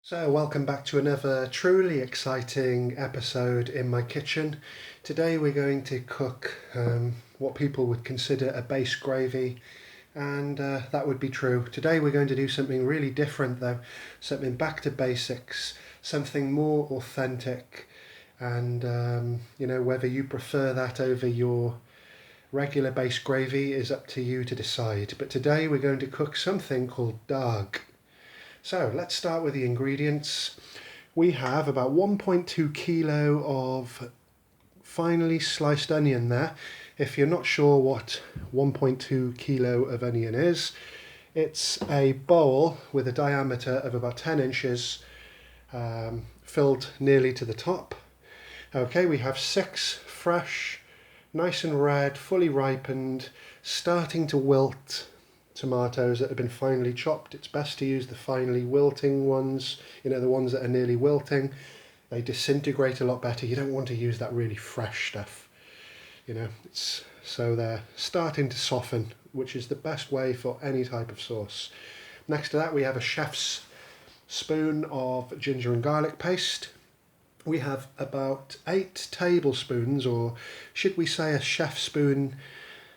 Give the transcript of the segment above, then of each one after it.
So, welcome back to another truly exciting episode in my kitchen. Today we're going to cook what people would consider a base gravy, and that would be true. Today we're going to do something really different though, something back to basics, something more authentic, and whether you prefer that over your regular base gravy is up to you to decide. But today we're going to cook something called dag. So let's start with the ingredients. We have about 1.2 kilo of finely sliced onion there. If you're not sure what 1.2 kilo of onion is, it's a bowl with a diameter of about 10 inches, filled nearly to the top. Okay, we have 6 fresh, nice and red, fully ripened, starting to wilt tomatoes that have been finely chopped. It's best to use the finely wilting ones, the ones that are nearly wilting. They disintegrate a lot better. You don't want to use that really fresh stuff. So they're starting to soften, which is the best way for any type of sauce. Next to that we have a chef's spoon of ginger and garlic paste. We have about 8 tablespoons, or should we say a chef's spoon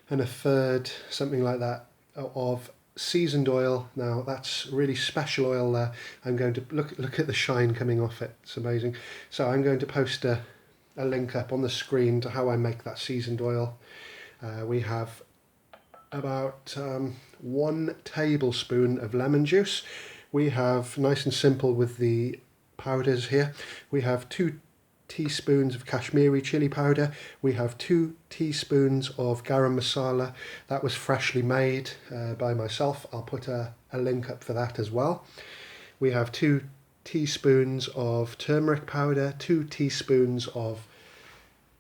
and a third, something like that, of seasoned oil. Now that's really special oil there. I'm going to look at the shine coming off it. It's amazing. So I'm going to post a link up on the screen to how I make that seasoned oil. We have about 1 tablespoon of lemon juice. We have, nice and simple with the powders here, we have 2 teaspoons of Kashmiri chili powder. We have 2 teaspoons of garam masala. That was freshly made by myself. I'll put a link up for that as well. We have 2 teaspoons of turmeric powder, 2 teaspoons of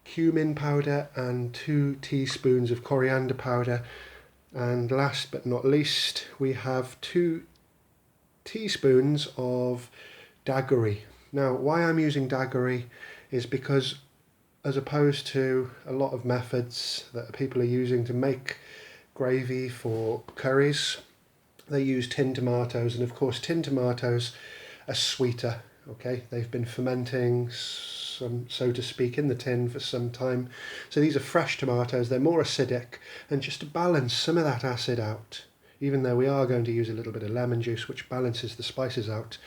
cumin powder, and 2 teaspoons of coriander powder. And last but not least, we have 2 teaspoons of daggery. Now, why I'm using daggery is because, as opposed to a lot of methods that people are using to make gravy for curries, they use tinned tomatoes, and of course tinned tomatoes are sweeter. Okay, they've been fermenting, so to speak, in the tin for some time. So these are fresh tomatoes, they're more acidic, and just to balance some of that acid out, even though we are going to use a little bit of lemon juice which balances the spices out,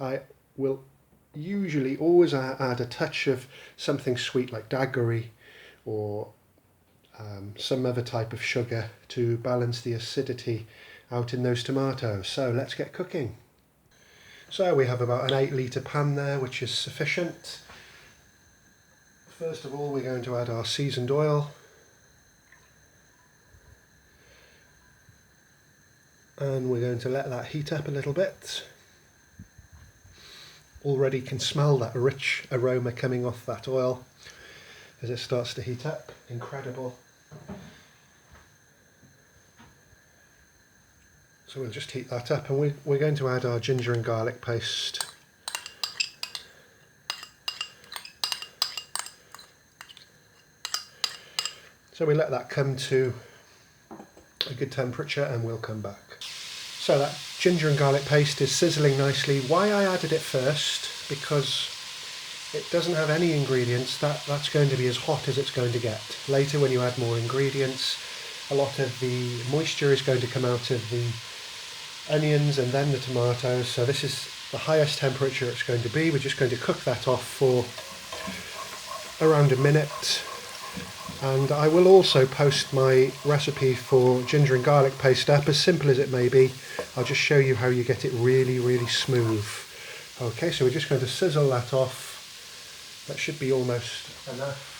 I will usually always add a touch of something sweet like daggery or some other type of sugar to balance the acidity out in those tomatoes. So let's get cooking. So we have about an 8-litre pan there, which is sufficient. First of all, we're going to add our seasoned oil. And we're going to let that heat up a little bit. Already can smell that rich aroma coming off that oil as it starts to heat up. Incredible. So we'll just heat that up, and we're going to add our ginger and garlic paste. So we let that come to a good temperature and we'll come back. So that ginger and garlic paste is sizzling nicely. Why I added it first, because it doesn't have any ingredients. That's going to be as hot as it's going to get. Later, when you add more ingredients, a lot of the moisture is going to come out of the onions and then the tomatoes. So this is the highest temperature it's going to be. We're just going to cook that off for around a minute. And I will also post my recipe for ginger and garlic paste up, as simple as it may be. I'll just show you how you get it really, really smooth. Okay, so we're just going to sizzle that off. That should be almost enough.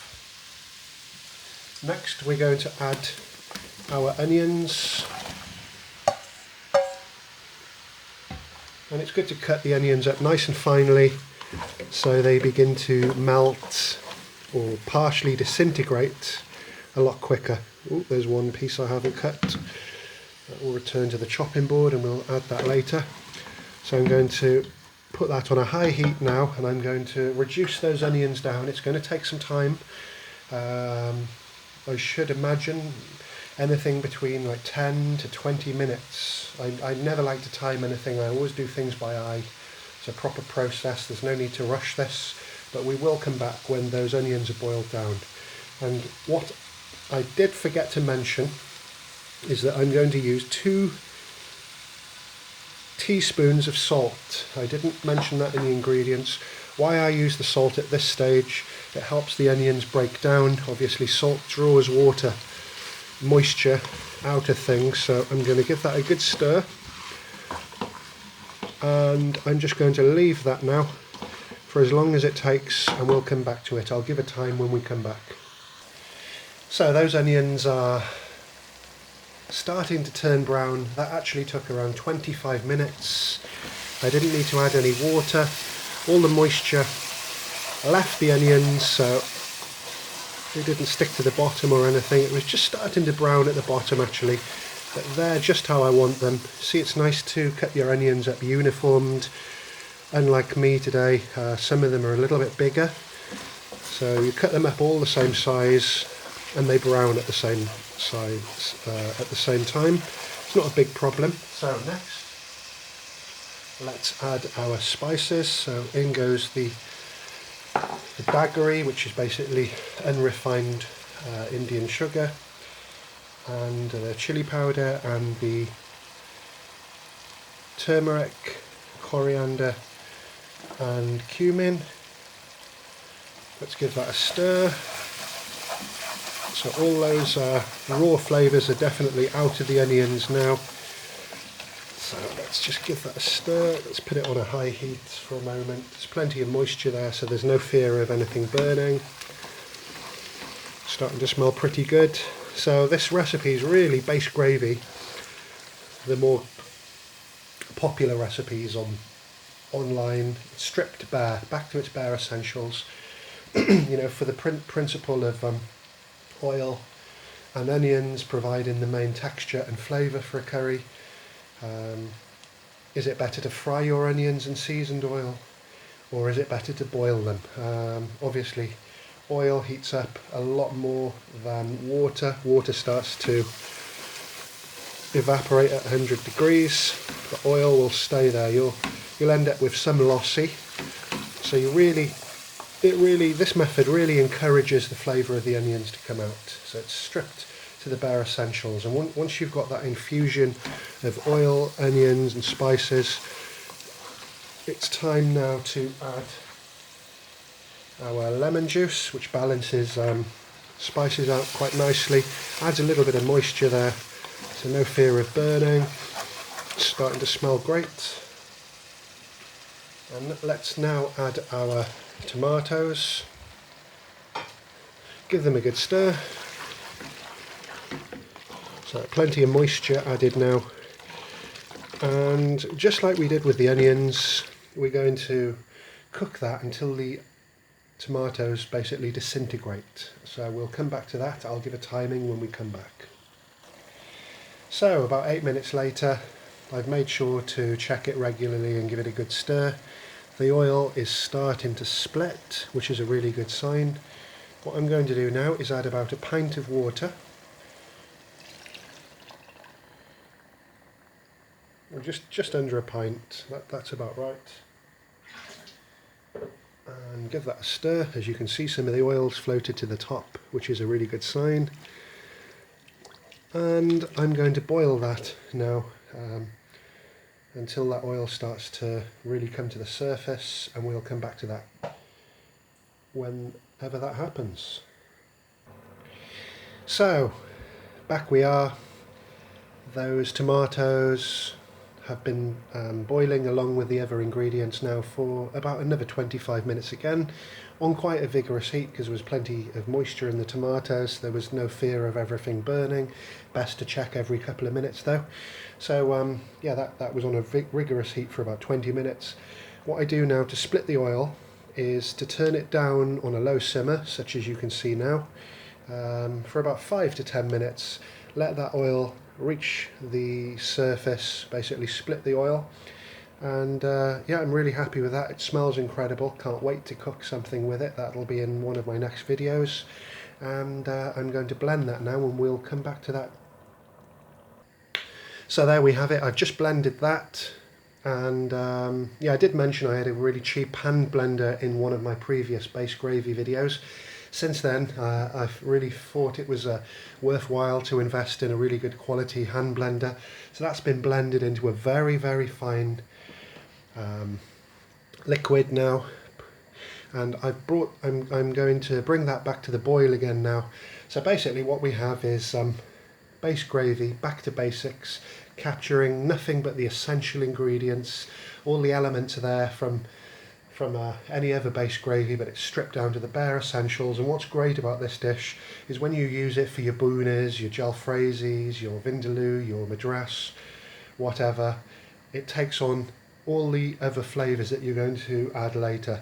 Next, we're going to add our onions. And it's good to cut the onions up nice and finely so they begin to melt or partially disintegrate a lot quicker. Oh, there's one piece I haven't cut. That will return to the chopping board and we'll add that later. So I'm going to put that on a high heat now, and I'm going to reduce those onions down. It's going to take some time. I should imagine anything between like 10 to 20 minutes. I never like to time anything. I always do things by eye. It's a proper process, there's no need to rush this, but we will come back when those onions are boiled down. And what I did forget to mention is that I'm going to use 2 teaspoons of salt. I didn't mention that in the ingredients. Why I use the salt at this stage, it helps the onions break down. Obviously salt draws water, moisture out of things, so I'm going to give that a good stir. And I'm just going to leave that now for as long as it takes, and we'll come back to it. I'll give a time when we come back. So those onions are starting to turn brown. That actually took around 25 minutes. I didn't need to add any water. All the moisture left the onions, so they didn't stick to the bottom or anything. It was just starting to brown at the bottom actually, but they're just how I want them. See, it's nice to cut your onions up uniformed. Unlike me today, some of them are a little bit bigger, so you cut them up all the same size and they brown at the same size at the same time. It's not a big problem. So next, let's add our spices. So in goes the daggery, which is basically unrefined Indian sugar, and the chili powder, and the turmeric, coriander and cumin. Let's give that a stir. So all those raw flavours are definitely out of the onions now. So let's just give that a stir. Let's put it on a high heat for a moment. There's plenty of moisture there, so there's no fear of anything burning. Starting to smell pretty good. So this recipe is really base gravy. The more popular recipes online, it's stripped bare, back to its bare essentials. You know, for the principle of oil and onions providing the main texture and flavour for a curry. Is it better to fry your onions in seasoned oil, or is it better to boil them? Obviously oil heats up a lot more than water. Water starts to evaporate at 100 degrees. The oil will stay there. You'll end up with some lossy. So this method really encourages the flavour of the onions to come out. So it's stripped to the bare essentials, and once you've got that infusion of oil, onions and spices, it's time now to add our lemon juice, which balances spices out quite nicely, adds a little bit of moisture there, so no fear of burning. It's starting to smell great. And let's now add our tomatoes. Give them a good stir. So plenty of moisture added now, and just like we did with the onions, we're going to cook that until the tomatoes basically disintegrate. So we'll come back to that. I'll give a timing when we come back. So about 8 minutes later, I've made sure to check it regularly and give it a good stir. The oil is starting to split, which is a really good sign. What I'm going to do now is add about a pint of water. Or just under a pint, that's about right. And give that a stir. As you can see, some of the oil's floated to the top, which is a really good sign. And I'm going to boil that now until that oil starts to really come to the surface, and we'll come back to that whenever that happens. So, back we are. Those tomatoes have been boiling along with the other ingredients now for about another 25 minutes again, on quite a vigorous heat because there was plenty of moisture in the tomatoes. There was no fear of everything burning. Best to check every couple of minutes though. So yeah, that was on a rigorous heat for about 20 minutes. What I do now to split the oil is to turn it down on a low simmer, such as you can see now, for about 5 to 10 minutes. Let that oil reach the surface, basically split the oil, and yeah, I'm really happy with that. It smells incredible. Can't wait to cook something with it. That'll be in one of my next videos, and I'm going to blend that now and we'll come back to that. So there we have it. I've just blended that, And yeah, I did mention I had a really cheap hand blender in one of my previous base gravy videos. Since then, I've really thought it was worthwhile to invest in a really good quality hand blender. So that's been blended into a very, very fine liquid now. And I'm going to bring that back to the boil again now. So basically what we have is base gravy, back to basics, capturing nothing but the essential ingredients. All the elements are there from any other base gravy, but it's stripped down to the bare essentials. And what's great about this dish is when you use it for your boonas, your jalfrezis, your vindaloo, your madras, whatever, it takes on all the other flavours that you're going to add later.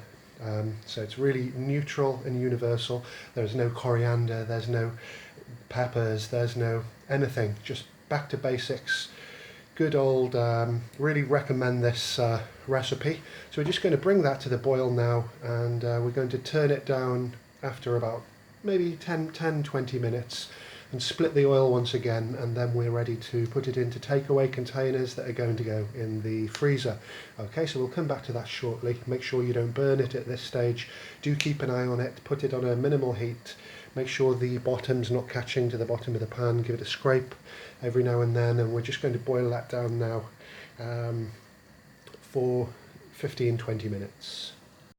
So it's really neutral and universal. There's no coriander, there's no peppers, there's no anything, just back to basics. Good old, really recommend this recipe. So we're just going to bring that to the boil now, and we're going to turn it down after about maybe 10-20 minutes and split the oil once again, and then we're ready to put it into takeaway containers that are going to go in the freezer. Okay, so we'll come back to that shortly. Make sure you don't burn it at this stage. Do keep an eye on it, put it on a minimal heat. Make sure the bottom's not catching to the bottom of the pan. Give it a scrape every now and then, and we're just going to boil that down now for 15-20 minutes.